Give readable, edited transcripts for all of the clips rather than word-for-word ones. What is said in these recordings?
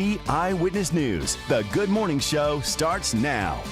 Eyewitness News. The Good Morning Show starts now.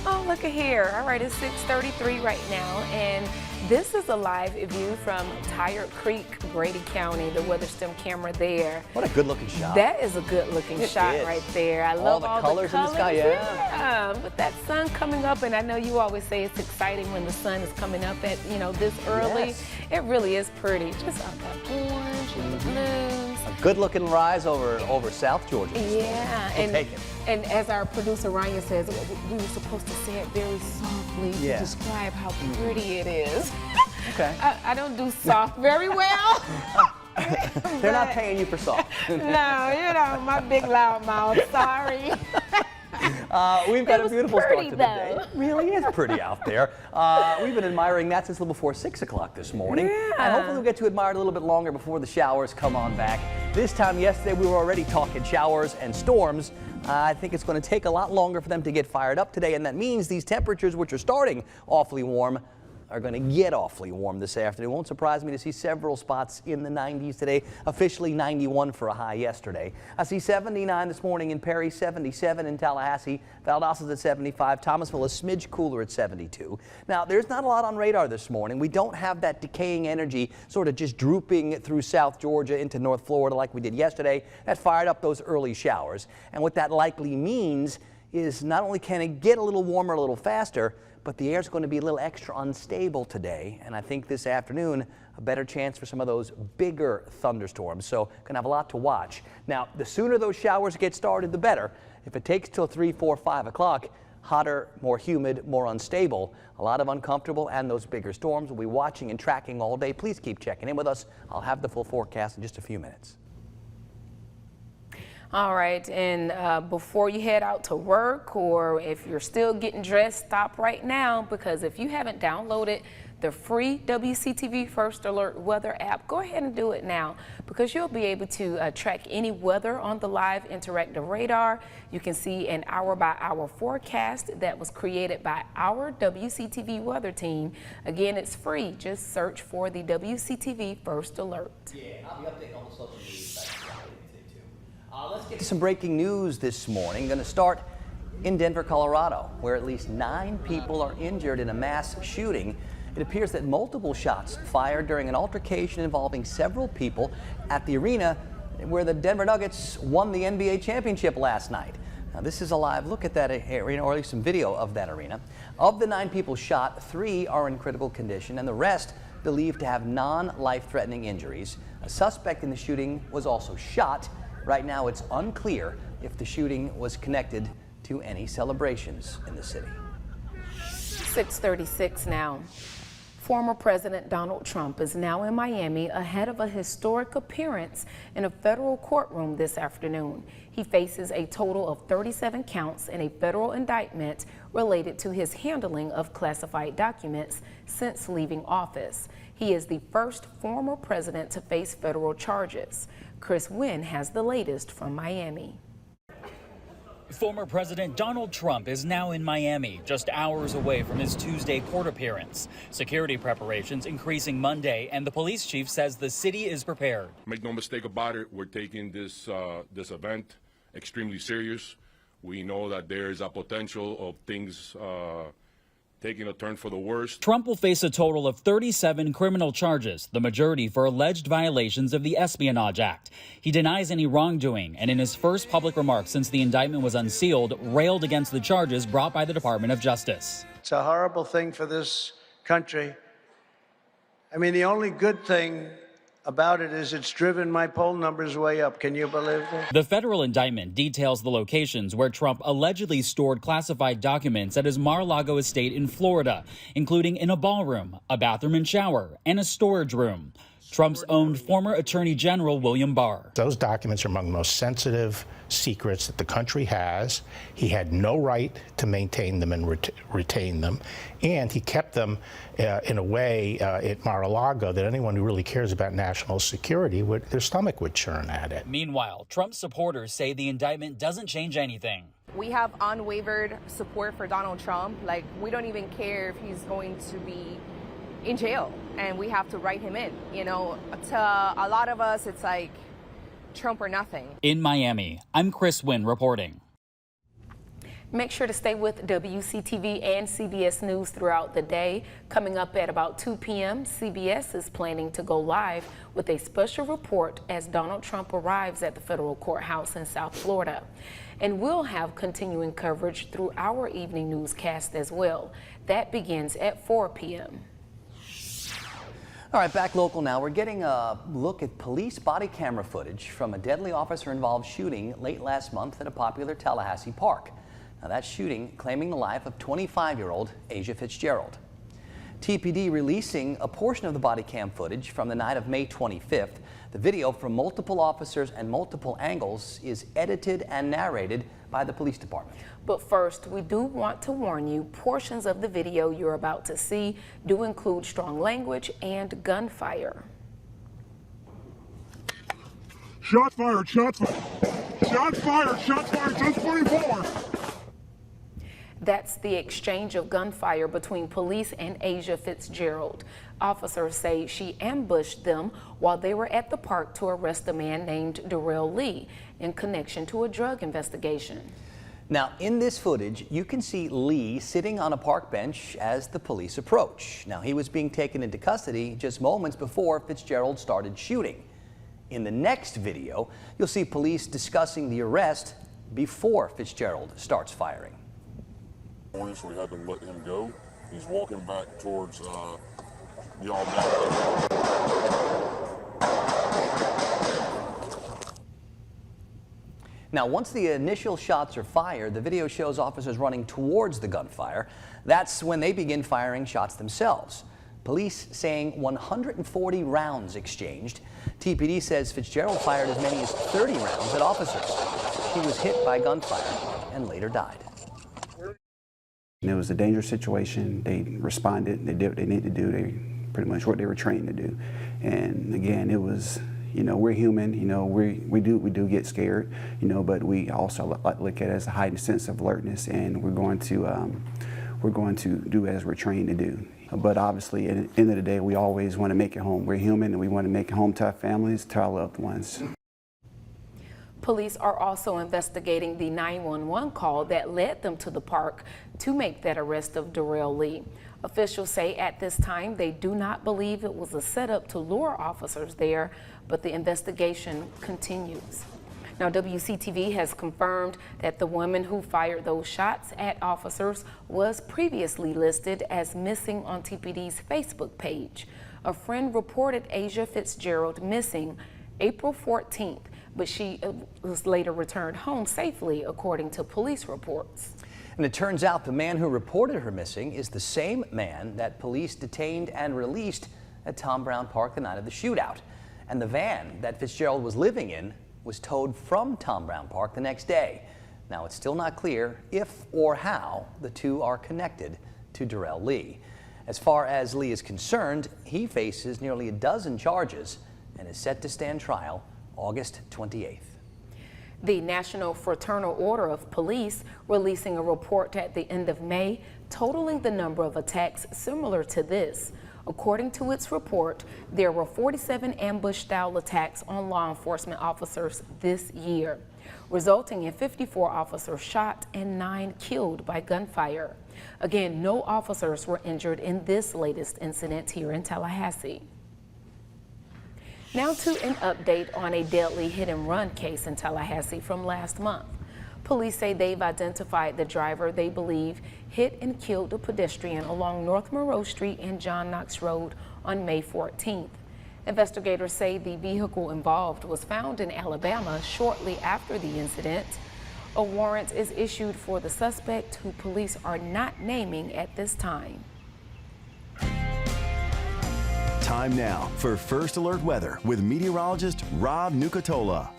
Oh, look at here. All right, it's 6:33 right now, and this is a live view from Tired Creek, Grady County, the weather stem camera there. What a good-looking shot. That is a good-looking shot right there. I love all the colors in the sky, yeah. With that sun coming up, and I know you always say it's exciting when the sun is coming up at, this early. Yes. It really is pretty. Just up that orange and the blues. A good-looking rise over South Georgia. Yeah, and as our producer Ryan says, we were supposed to say it very softly to describe how pretty it is. Okay. I don't do soft very well. They're not paying you for soft. No, my big loud mouth. Sorry. We've got a beautiful start to the though. day. It really is pretty out there. We've been admiring that since a little before 6 o'clock this morning. Yeah. And hopefully we'll get to admire it a little bit longer before the showers come on back. This time yesterday we were already talking showers and storms. I think it's going to take a lot longer for them to get fired up today, and that means these temperatures, which are starting awfully warm, are going to get awfully warm this afternoon. It won't surprise me to see several spots in the 90s today, officially 91 for a high yesterday. I see 79 this morning in Perry, 77 in Tallahassee, Valdosta's at 75, Thomasville a smidge cooler at 72. Now, there's not a lot on radar this morning. We don't have that decaying energy sort of just drooping through South Georgia into North Florida like we did yesterday. That fired up those early showers. And what that likely means is not only can it get a little warmer a little faster, but the air's going to be a little extra unstable today, and I think this afternoon a better chance for some of those bigger thunderstorms, so going to have a lot to watch. Now, the sooner those showers get started, the better. If it takes till 3, 4, 5 o'clock, hotter, more humid, more unstable, a lot of uncomfortable, and those bigger storms we'll be watching and tracking all day. Please keep checking in with us. I'll have the full forecast in just a few minutes. All right, and before you head out to work, or if you're still getting dressed, stop right now, because if you haven't downloaded the free WCTV First Alert weather app, go ahead and do it now, because you'll be able to track any weather on the live interactive radar. You can see an hour-by-hour forecast that was created by our WCTV weather team. Again, it's free. Just search for the WCTV First Alert. Yeah, I'll be updating on the social media sites. Let's get to some breaking news this morning. Going to start in Denver, Colorado, where at least 9 people are injured in a mass shooting. It appears that multiple shots fired during an altercation involving several people at the arena where the Denver Nuggets won the NBA championship last night. Now, this is a live look at that arena, or at least some video of that arena. Of the 9 people shot, 3 are in critical condition, and the rest believed to have non-life-threatening injuries. A suspect in the shooting was also shot. Right now, it's unclear if the shooting was connected to any celebrations in the city. 6:36 now. Former President Donald Trump is now in Miami ahead of a historic appearance in a federal courtroom this afternoon. He faces a total of 37 counts in a federal indictment related to his handling of classified documents since leaving office. He is the first former president to face federal charges. Chris Wynn has the latest from Miami. Former President Donald Trump is now in Miami, just hours away from his Tuesday court appearance. Security preparations increasing Monday, and the police chief says the city is prepared. Make no mistake about it, we're taking this event extremely serious. We know that there is a potential of things taking a turn for the worst. Trump will face a total of 37 criminal charges, the majority for alleged violations of the Espionage Act. He denies any wrongdoing, and in his first public remarks since the indictment was unsealed, railed against the charges brought by the Department of Justice. It's a horrible thing for this country. I mean, the only good thing about it is it's driven my poll numbers way up. Can you believe that? The federal indictment details the locations where Trump allegedly stored classified documents at his Mar-a-Lago estate in Florida, including in a ballroom, a bathroom and shower, and a storage room. Trump's own former Attorney General William Barr. Those documents are among the most sensitive secrets that the country has. He had no right to maintain them and retain them, and he kept them in a way at Mar-a-Lago that anyone who really cares about national security, their stomach would churn at it. Meanwhile, Trump supporters say the indictment doesn't change anything. We have unwavered support for Donald Trump. Like, we don't even care if he's going to be in jail, and we have to write him in. You know, to a lot of us, it's like, Trump or nothing. In Miami, I'm Chris Wynn reporting. Make sure to stay with WCTV and CBS News throughout the day. Coming up at about 2 p.m., CBS is planning to go live with a special report as Donald Trump arrives at the federal courthouse in South Florida. And we'll have continuing coverage through our evening newscast as well. That begins at 4 p.m. All right, back local now. We're getting a look at police body camera footage from a deadly officer-involved shooting late last month at a popular Tallahassee park. Now, that shooting claiming the life of 25-year-old Asia Fitzgerald. TPD releasing a portion of the body cam footage from the night of May 25th. The video from multiple officers and multiple angles is edited and narrated by the police department. But first, we do want to warn you, portions of the video you're about to see do include strong language and gunfire. Shots fired, shots fired. Shots fired, shots fired, 1024. That's the exchange of gunfire between police and Asia Fitzgerald. Officers say she ambushed them while they were at the park to arrest a man named Darrell Lee in connection to a drug investigation. Now, in this footage, you can see Lee sitting on a park bench as the police approach. Now, he was being taken into custody just moments before Fitzgerald started shooting. In the next video, you'll see police discussing the arrest before Fitzgerald starts firing. So we had to let him go. He's walking back towards y'all. Now, once the initial shots are fired, the video shows officers running towards the gunfire. That's when they begin firing shots themselves. Police saying 140 rounds exchanged. TPD says Fitzgerald fired as many as 30 rounds at officers. He was hit by gunfire and later died. It was a dangerous situation. They responded. They did what they needed to do. They pretty much what they were trained to do. And again, it was, you know, we're human. You know, we do get scared. You know, but we also look at it as a heightened sense of alertness, and we're going to do as we're trained to do. But obviously, at the end of the day, we always want to make it home. We're human, and we want to make it home to our families, to our loved ones. Police are also investigating the 911 call that led them to the park to make that arrest of Darrell Lee. Officials say at this time they do not believe it was a setup to lure officers there, but the investigation continues. Now, WCTV has confirmed that the woman who fired those shots at officers was previously listed as missing on TPD's Facebook page. A friend reported Asia Fitzgerald missing April 14th, but she was later returned home safely, according to police reports. And it turns out the man who reported her missing is the same man that police detained and released at Tom Brown Park the night of the shootout. And the van that Fitzgerald was living in was towed from Tom Brown Park the next day. Now, it's still not clear if or how the two are connected to Darrell Lee. As far as Lee is concerned, he faces nearly a dozen charges and is set to stand trial August 28th. The National Fraternal Order of Police releasing a report at the end of May totaling the number of attacks similar to this. According to its report, there were 47 ambush-style attacks on law enforcement officers this year, resulting in 54 officers shot and 9 killed by gunfire. Again, no officers were injured in this latest incident here in Tallahassee. Now to an update on a deadly hit-and-run case in Tallahassee from last month. Police say they've identified the driver they believe hit and killed a pedestrian along North Monroe Street and John Knox Road on May 14th. Investigators say the vehicle involved was found in Alabama shortly after the incident. A warrant is issued for the suspect, who police are not naming at this time. Time now for First Alert Weather with meteorologist Rob Nucatola.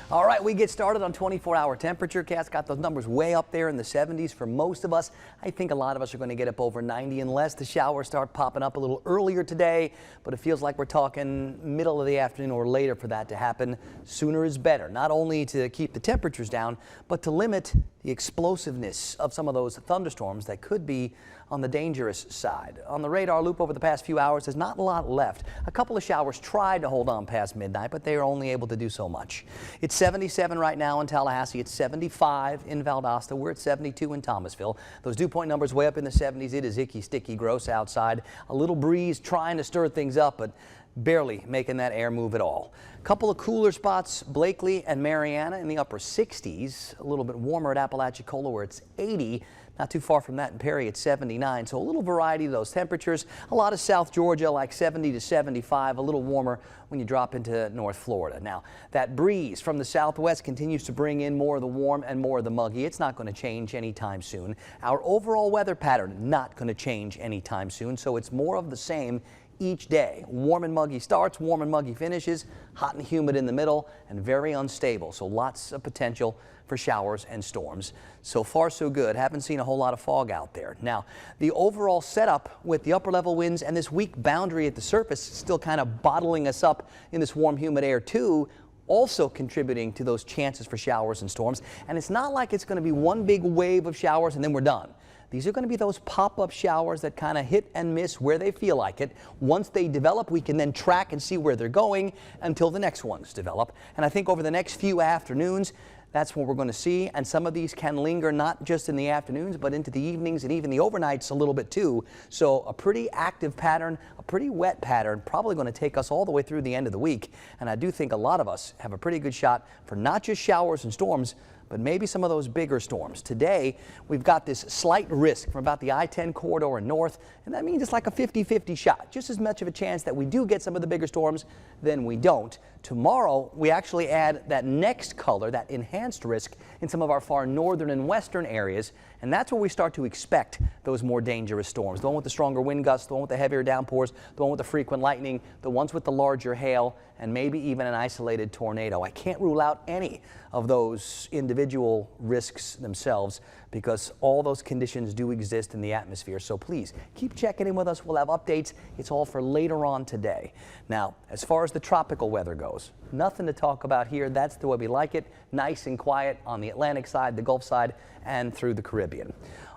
All right, we get started on 24-hour temperature. Cat's got those numbers way up there in the 70s for most of us. I think a lot of us are going to get up over 90 unless the showers start popping up a little earlier today. But it feels like we're talking middle of the afternoon or later for that to happen. Sooner is better, not only to keep the temperatures down, but to limit the explosiveness of some of those thunderstorms that could be on the dangerous side. On the radar loop over the past few hours, there's not a lot left. A couple of showers tried to hold on past midnight, but they are only able to do so much. It's 77 right now in Tallahassee. It's 75 in Valdosta. We're at 72 in Thomasville. Those dew point numbers way up in the 70s. It is icky, sticky, gross outside. A little breeze trying to stir things up, but barely making that air move at all. A couple of cooler spots, Blakely and Mariana in the upper 60s. A little bit warmer at Apalachicola where it's 80. Not too far from that in Perry at 79. So a little variety of those temperatures. A lot of South Georgia like 70 to 75, a little warmer when you drop into North Florida. Now that breeze from the southwest continues to bring in more of the warm and more of the muggy. It's not going to change anytime soon. Our overall weather pattern not going to change anytime soon. So it's more of the same each day. Warm and muggy starts, warm and muggy finishes, hot and humid in the middle, and very unstable. So lots of potential for showers and storms. So far so good. Haven't seen a whole lot of fog out there. Now the overall setup with the upper level winds and this weak boundary at the surface still kind of bottling us up in this warm humid air too, also contributing to those chances for showers and storms. And it's not like it's going to be one big wave of showers and then we're done. These are going to be those pop-up showers that kind of hit and miss where they feel like it. Once they develop, we can then track and see where they're going until the next ones develop. And I think over the next few afternoons, that's what we're going to see. And some of these can linger not just in the afternoons, but into the evenings and even the overnights a little bit too. So a pretty active pattern, a pretty wet pattern, probably going to take us all the way through the end of the week. And I do think a lot of us have a pretty good shot for not just showers and storms, but maybe some of those bigger storms. Today, we've got this slight risk from about the I-10 corridor and north, and that means it's like a 50-50 shot. Just as much of a chance that we do get some of the bigger storms than we don't. Tomorrow, we actually add that next color, that enhanced risk, in some of our far northern and western areas, and that's where we start to expect those more dangerous storms. The one with the stronger wind gusts, the one with the heavier downpours, the one with the frequent lightning, the ones with the larger hail, and maybe even an isolated tornado. I can't rule out any of those individual risks themselves because all those conditions do exist in the atmosphere. So please keep checking in with us. We'll have updates. It's all for later on today. Now, as far as the tropical weather goes, nothing to talk about here. That's the way we like it. Nice and quiet on the Atlantic side, the Gulf side, and through the Caribbean.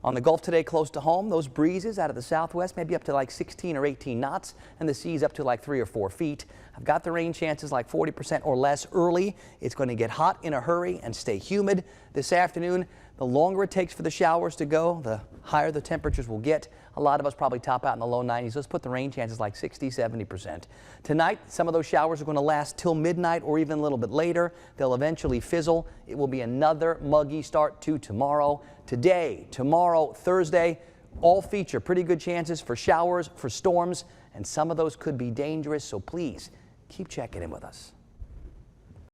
On the Gulf today, close to home, those breezes out of the southwest maybe up to like 16 or 18 knots, and the seas up to like 3 or 4 feet. I've got the rain chances like 40% or less early. It's going to get hot in a hurry and stay humid this afternoon. The longer it takes for the showers to go, the higher the temperatures will get. A lot of us probably top out in the low 90s. Let's put the rain chances like 60, 70%. Tonight, some of those showers are going to last till midnight or even a little bit later. They'll eventually fizzle. It will be another muggy start to tomorrow. Today, tomorrow, Thursday, all feature pretty good chances for showers, for storms, and some of those could be dangerous. So please keep checking in with us.